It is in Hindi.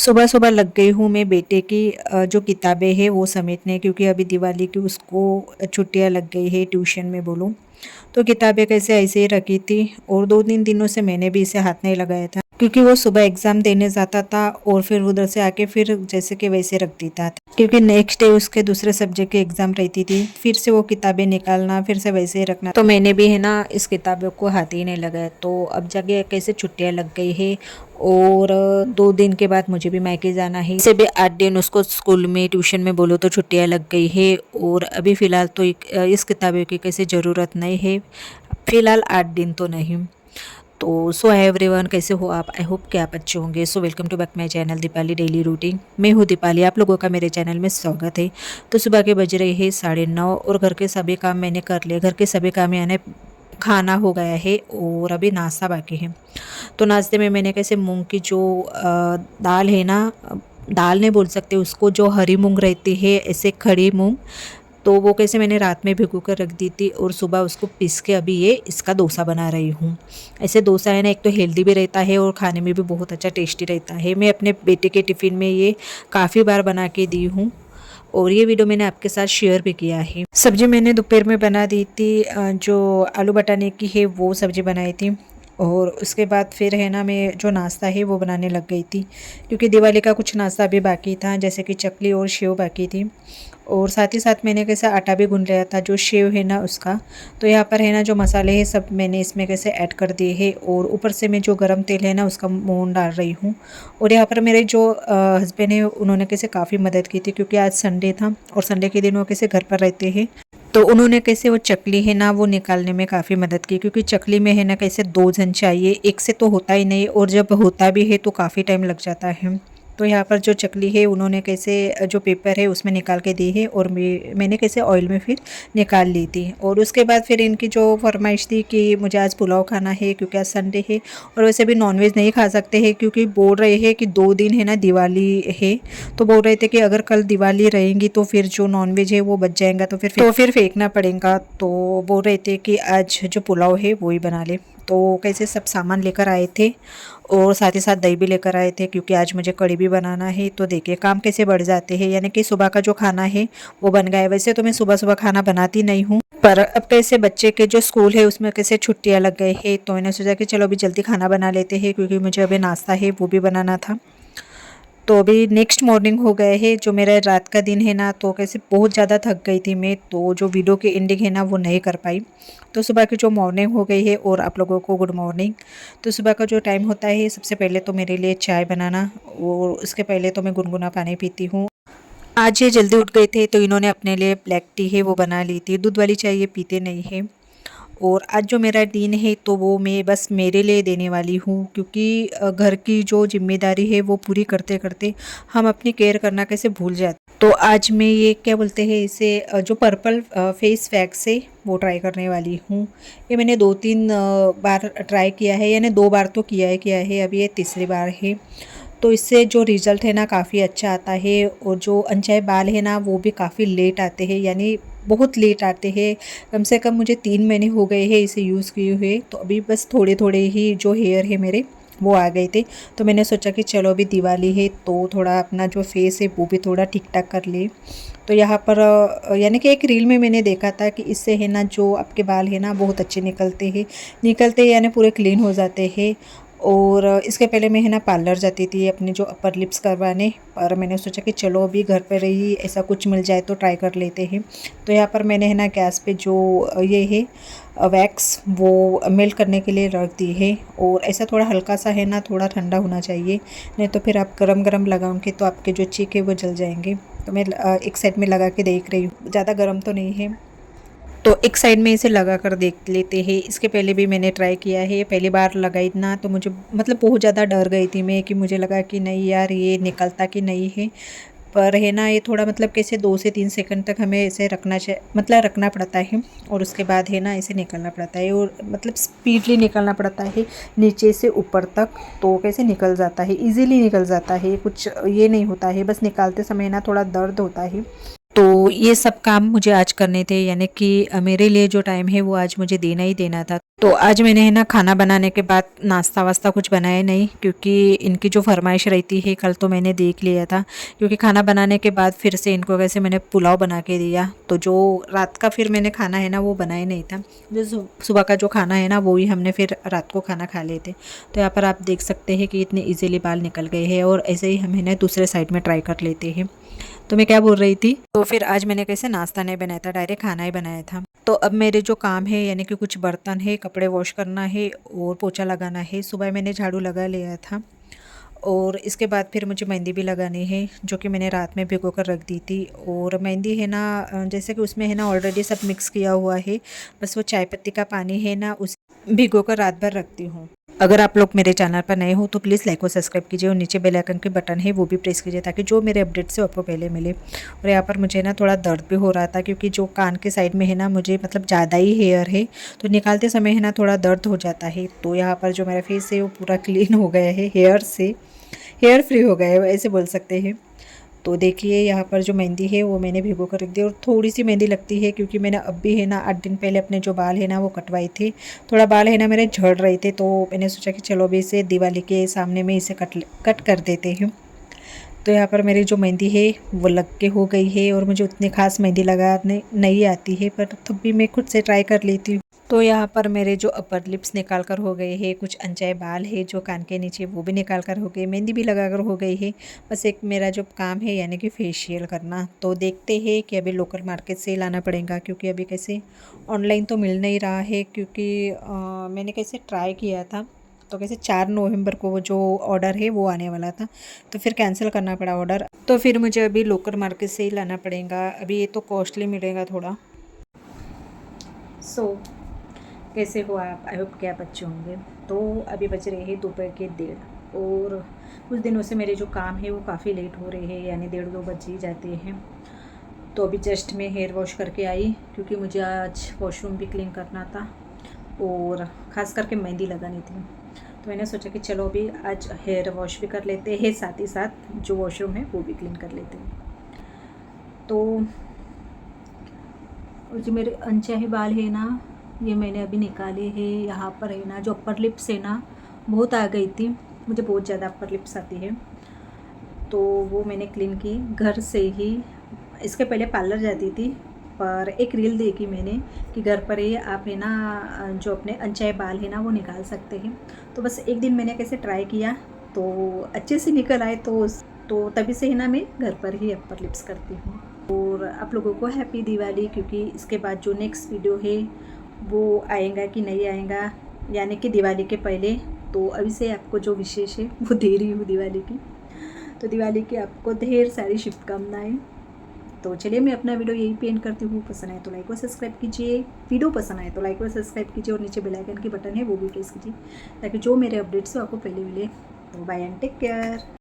सुबह सुबह लग गई हूँ मैं बेटे की जो किताबें हैं वो समेटने, क्योंकि अभी दिवाली की उसको छुट्टियाँ लग गई है ट्यूशन में बोलूँ। तो किताबें कैसे ऐसे ही रखी थी और 2-3 दिनों से मैंने भी इसे हाथ नहीं लगाया था, क्योंकि वो सुबह एग्ज़ाम देने जाता था और फिर उधर से आके फिर जैसे कि वैसे रख देता था, क्योंकि नेक्स्ट डे उसके दूसरे सब्जेक्ट की एग्ज़ाम रहती थी। फिर से वो किताबें निकालना, फिर से वैसे ही रखना, तो मैंने भी है ना इस किताबों को हाथ ही नहीं लगाया। तो अब जाके कैसे छुट्टियाँ लग गई है और 2 दिन के बाद मुझे भी मायके जाना है। से भी 8 दिन उसको स्कूल में ट्यूशन में बोलो तो छुट्टियाँ लग गई है और अभी फ़िलहाल तो इस किताबों की कैसे ज़रूरत नहीं है, फ़िलहाल 8 दिन तो नहीं। तो सो हाय एवरीवन, कैसे हो आप? आई होप कि आप अच्छे होंगे। So welcome to back my channel Deepali daily routine. मैं हूँ दीपाली, आप लोगों का मेरे चैनल में स्वागत है। तो सुबह के बज रहे हैं 9:30 और घर के सभी काम मैंने कर लिए। घर के सभी काम यानी खाना हो गया है और अभी नाश्ता बाकी है। तो नाश्ते में मैंने कैसे मूंग की जो दाल है ना, दाल नहीं बोल सकते उसको, जो हरी मूंग रहती है ऐसे खड़ी मूंग, तो वो कैसे मैंने रात में भिगो कर रख दी थी और सुबह उसको पीस के अभी ये इसका डोसा बना रही हूँ। ऐसे डोसा है ना, एक तो हेल्दी भी रहता है और खाने में भी बहुत अच्छा टेस्टी रहता है। मैं अपने बेटे के टिफ़िन में ये काफ़ी बार बना के दी हूँ और ये वीडियो मैंने आपके साथ शेयर भी किया है। सब्जी मैंने दोपहर में बना दी थी, जो आलू बटाने की है वो सब्जी बनाई थी। और उसके बाद फिर है ना मैं जो नाश्ता है वो बनाने लग गई थी, क्योंकि दिवाली का कुछ नाश्ता भी बाकी था, जैसे कि चकली और सेव बाकी थी। और साथ ही साथ मैंने कैसे आटा भी गूंद लिया था, जो सेव है ना उसका। तो यहाँ पर है ना जो मसाले हैं सब मैंने इसमें कैसे ऐड कर दिए हैं और ऊपर से मैं जो गरम तेल है ना उसका मोहन डाल रही हूँ। और यहाँ पर मेरे जो हस्बैंड है उन्होंने कैसे काफ़ी मदद की थी, क्योंकि आज संडे था और संडे के दिन वो कैसे घर पर रहते हैं। तो उन्होंने कैसे वो चकली है ना वो निकालने में काफ़ी मदद की, क्योंकि चकली में है ना कैसे 2 जन चाहिए, एक से तो होता ही नहीं और जब होता भी है तो काफ़ी टाइम लग जाता है। तो यहाँ पर जो चकली है उन्होंने कैसे जो पेपर है उसमें निकाल के दी है और मैंने कैसे ऑयल में फिर निकाल ली थी। और उसके बाद फिर इनकी जो फरमाइश थी कि मुझे आज पुलाव खाना है, क्योंकि आज संडे है और वैसे भी नॉनवेज नहीं खा सकते हैं, क्योंकि बोल रहे हैं कि 2 दिन है ना दिवाली है। तो बोल रहे थे कि अगर कल दिवाली रहेंगी तो फिर जो नॉनवेज है वो बच जाएगा, तो फिर फेंकना पड़ेगा। तो बोल रहे थे कि आज जो पुलाव है वो ही बना ले। तो कैसे सब सामान लेकर आए थे और साथ ही साथ दही भी लेकर आए थे, क्योंकि आज मुझे कढ़ी भी बनाना है। तो देखिए काम कैसे बढ़ जाते हैं, यानी कि सुबह का जो खाना है वो बन गया है। वैसे तो मैं सुबह सुबह खाना बनाती नहीं हूँ, पर अब कैसे बच्चे के जो स्कूल है उसमें कैसे छुट्टियाँ लग गई है, तो मैंने सोचा कि चलो अभी जल्दी खाना बना लेते हैं, क्योंकि मुझे अभी नाश्ता है वो भी बनाना था। तो अभी नेक्स्ट मॉर्निंग हो गए है, जो मेरा रात का दिन है ना, तो कैसे बहुत ज़्यादा थक गई थी मैं, तो जो वीडियो की एंडिंग है ना वो नहीं कर पाई। तो सुबह की जो मॉर्निंग हो गई है और आप लोगों को गुड मॉर्निंग। तो सुबह का जो टाइम होता है सबसे पहले तो मेरे लिए चाय बनाना, और उसके पहले तो मैं गुनगुना पानी पीती हूँ। आज ये जल्दी उठ गए थे तो इन्होंने अपने लिए ब्लैक टी है वो बना ली थी, दूध वाली चाय ये पीते नहीं है। और आज जो मेरा दिन है तो वो मैं बस मेरे लिए देने वाली हूँ, क्योंकि घर की जो जिम्मेदारी है वो पूरी करते करते हम अपनी केयर करना कैसे भूल जाते। तो आज मैं ये क्या बोलते हैं इसे, जो पर्पल फेस वैक्स है वो ट्राई करने वाली हूँ। ये मैंने 2-3 बार ट्राई किया है, यानी 2 बार तो किया है, अभी ये तीसरी बार है। तो इससे जो रिज़ल्ट है ना काफ़ी अच्छा आता है और जो अनचाहे बाल है ना वो भी काफ़ी लेट आते हैं, यानी बहुत लेट आते हैं। कम से कम मुझे 3 महीने हो गए हैं इसे यूज़ किए हुए, तो अभी बस थोड़े थोड़े ही जो हेयर है मेरे वो आ गए थे। तो मैंने सोचा कि चलो अभी दिवाली है तो थोड़ा अपना जो फेस है वो भी थोड़ा ठीक ठाक कर ले। तो यहाँ पर यानी कि एक रील में मैंने देखा था कि इससे है ना जो आपके बाल है ना बहुत अच्छे निकलते यानी पूरे क्लीन हो जाते हैं। और इसके पहले मैं है ना पार्लर जाती थी अपने जो अपर लिप्स करवाने, पर मैंने सोचा कि चलो अभी घर पर ही ऐसा कुछ मिल जाए तो ट्राई कर लेते हैं। तो यहाँ पर मैंने है ना गैस पे जो ये है वैक्स वो मेल्ट करने के लिए रख दी है, और ऐसा थोड़ा हल्का सा है ना, थोड़ा ठंडा होना चाहिए, नहीं तो फिर आप गरम गरम लगाओगे तो आपके जो चीक है वो जल जाएंगे। तो मैं एक साइड में लगा के देख रही हूँ, ज़्यादा गर्म तो नहीं है। तो एक साइड में इसे लगा कर देख लेते हैं। इसके पहले भी मैंने ट्राई किया है, पहली बार लगाई ना तो मुझे मतलब बहुत ज़्यादा डर गई थी मैं, कि मुझे लगा कि नहीं यार ये निकलता कि नहीं है। पर है ना ये थोड़ा मतलब कैसे 2 से 3 सेकंड तक हमें इसे मतलब रखना पड़ता है, और उसके बाद है ना इसे निकालना पड़ता है, और मतलब स्पीडली निकालना पड़ता है नीचे से ऊपर तक। तो कैसे निकल जाता है, इजीली निकल जाता है, कुछ ये नहीं होता है, बस निकालते समय ना थोड़ा दर्द होता है। तो ये सब काम मुझे आज करने थे, यानी कि मेरे लिए जो टाइम है वो आज मुझे देना ही देना था। तो आज मैंने है ना खाना बनाने के बाद नाश्ता वास्ता कुछ बनाया नहीं, क्योंकि इनकी जो फरमाइश रहती है कल तो मैंने देख लिया था। क्योंकि खाना बनाने के बाद फिर से इनको कैसे मैंने पुलाव बना के दिया, तो जो रात का फिर मैंने खाना है ना वो बनाया नहीं था। जो सुबह का जो खाना है ना वो ही हमने फिर रात को खाना खा लेते। तो यहाँ पर आप देख सकते हैं कि इतने ईजिली बाल निकल गए हैं, और ऐसे ही हम है ना दूसरे साइड में ट्राई कर लेते हैं। तो मैं क्या बोल रही थी, तो फिर आज मैंने कैसे नाश्ता नहीं बनाया था, डायरेक्ट खाना ही बनाया था। तो अब मेरे जो काम है, यानी कि कुछ बर्तन है, कपड़े वॉश करना है और पोछा लगाना है। सुबह मैंने झाड़ू लगा लिया था, और इसके बाद फिर मुझे मेहंदी भी लगानी है, जो कि मैंने रात में भिगो कर रख दी थी। और मेहंदी है ना, जैसे कि उसमें है ना ऑलरेडी सब मिक्स किया हुआ है, बस वो चाय पत्ती का पानी है ना उस भिगो कर रात भर रखती हूँ। अगर आप लोग मेरे चैनल पर नए हो तो प्लीज़ लाइक और सब्सक्राइब कीजिए, और नीचे बेल आइकन के बटन है वो भी प्रेस कीजिए, ताकि जो मेरे अपडेट से आपको पहले मिले। और यहाँ पर मुझे ना थोड़ा दर्द भी हो रहा था, क्योंकि जो कान के साइड में है ना मुझे मतलब ज़्यादा ही हेयर है, तो निकालते समय है ना थोड़ा दर्द हो जाता है। तो यहाँ पर जो मेरा फेस है वो पूरा क्लीन हो गया है हेयर से, हेयर फ्री हो गया है ऐसे बोल सकते हैं। तो देखिए यहाँ पर जो मेहंदी है वो मैंने भिगो कर रख दी, और थोड़ी सी मेहंदी लगती है, क्योंकि मैंने अब भी है ना 8 दिन पहले अपने जो बाल है ना वो कटवाए थे। थोड़ा बाल है ना मेरे झड़ रहे थे, तो मैंने सोचा कि चलो अभी इसे दिवाली के सामने में इसे कट कर देते हैं। तो यहाँ पर मेरी जो मेहंदी है वो लग के हो गई है, और मुझे उतनी खास मेहंदी लगाने नहीं आती है, पर तब भी मैं खुद से ट्राई कर लेती हूँ। तो यहाँ पर मेरे जो अपर लिप्स निकाल कर हो गए हैं, कुछ अनचाहे बाल है जो कान के नीचे वो भी निकाल कर हो गए, मेहंदी भी लगा कर हो गई है। बस एक मेरा जो काम है यानी कि फेशियल करना। तो देखते हैं कि अभी लोकल मार्केट से लाना पड़ेगा, क्योंकि अभी कैसे ऑनलाइन तो मिल नहीं रहा है, क्योंकि मैंने कैसे ट्राई किया था, तो कैसे 4 नवंबर को वो जो ऑर्डर है वो आने वाला था, तो फिर कैंसिल करना पड़ा ऑर्डर। तो फिर मुझे अभी लोकल मार्केट से ही लाना पड़ेगा। अभी ये तो कॉस्टली मिलेगा थोड़ा। सो कैसे हो आप, आई होप कि आप अच्छे होंगे। तो अभी बज रहे हैं दोपहर के 1:30, और कुछ दिनों से मेरे जो काम है वो काफ़ी लेट हो रहे हैं, यानी 1:30-2 बज ही जाते हैं। तो अभी जस्ट मैं हेयर वॉश करके आई, क्योंकि मुझे आज वॉशरूम भी क्लीन करना था, और ख़ास करके मेहंदी लगानी थी। तो मैंने सोचा कि चलो अभी आज हेयर वॉश भी कर लेते हैं, साथ ही साथ जो वॉशरूम है वो भी क्लीन कर लेते हैं। तो जो मेरे अनचाहे बाल है ना, ये मैंने अभी निकाले हैं। यहाँ पर है ना जो अपर लिप्स है ना बहुत आ गई थी, मुझे बहुत ज़्यादा अपर लिप्स आती है, तो वो मैंने क्लीन की घर से ही। इसके पहले पार्लर जाती थी, पर एक रील देखी मैंने कि घर पर ही आप है ना जो अपने अनचाहे बाल है ना वो निकाल सकते हैं। तो बस एक दिन मैंने कैसे ट्राई किया, तो अच्छे से निकल आए। तो तभी से है ना मैं घर पर ही अपर लिप्स करती हूँ। और आप लोगों को हैप्पी दिवाली, क्योंकि इसके बाद जो नेक्स्ट वीडियो है वो आएगा कि नहीं आएगा, यानी कि दिवाली के पहले। तो अभी से आपको जो विशेष है वो दे रही हूँ दिवाली की। तो दिवाली की आपको ढेर सारी शुभकामनाएं। तो चलिए मैं अपना वीडियो यही पे एंड करती हूँ। पसंद आए तो लाइक और सब्सक्राइब कीजिए, वीडियो पसंद आए तो लाइक और सब्सक्राइब कीजिए, और नीचे बेल आइकन की बटन है वो भी प्रेस कीजिए, ताकि जो मेरे अपडेट्स हो आपको पहले मिले। तो बाय एंड टेक केयर।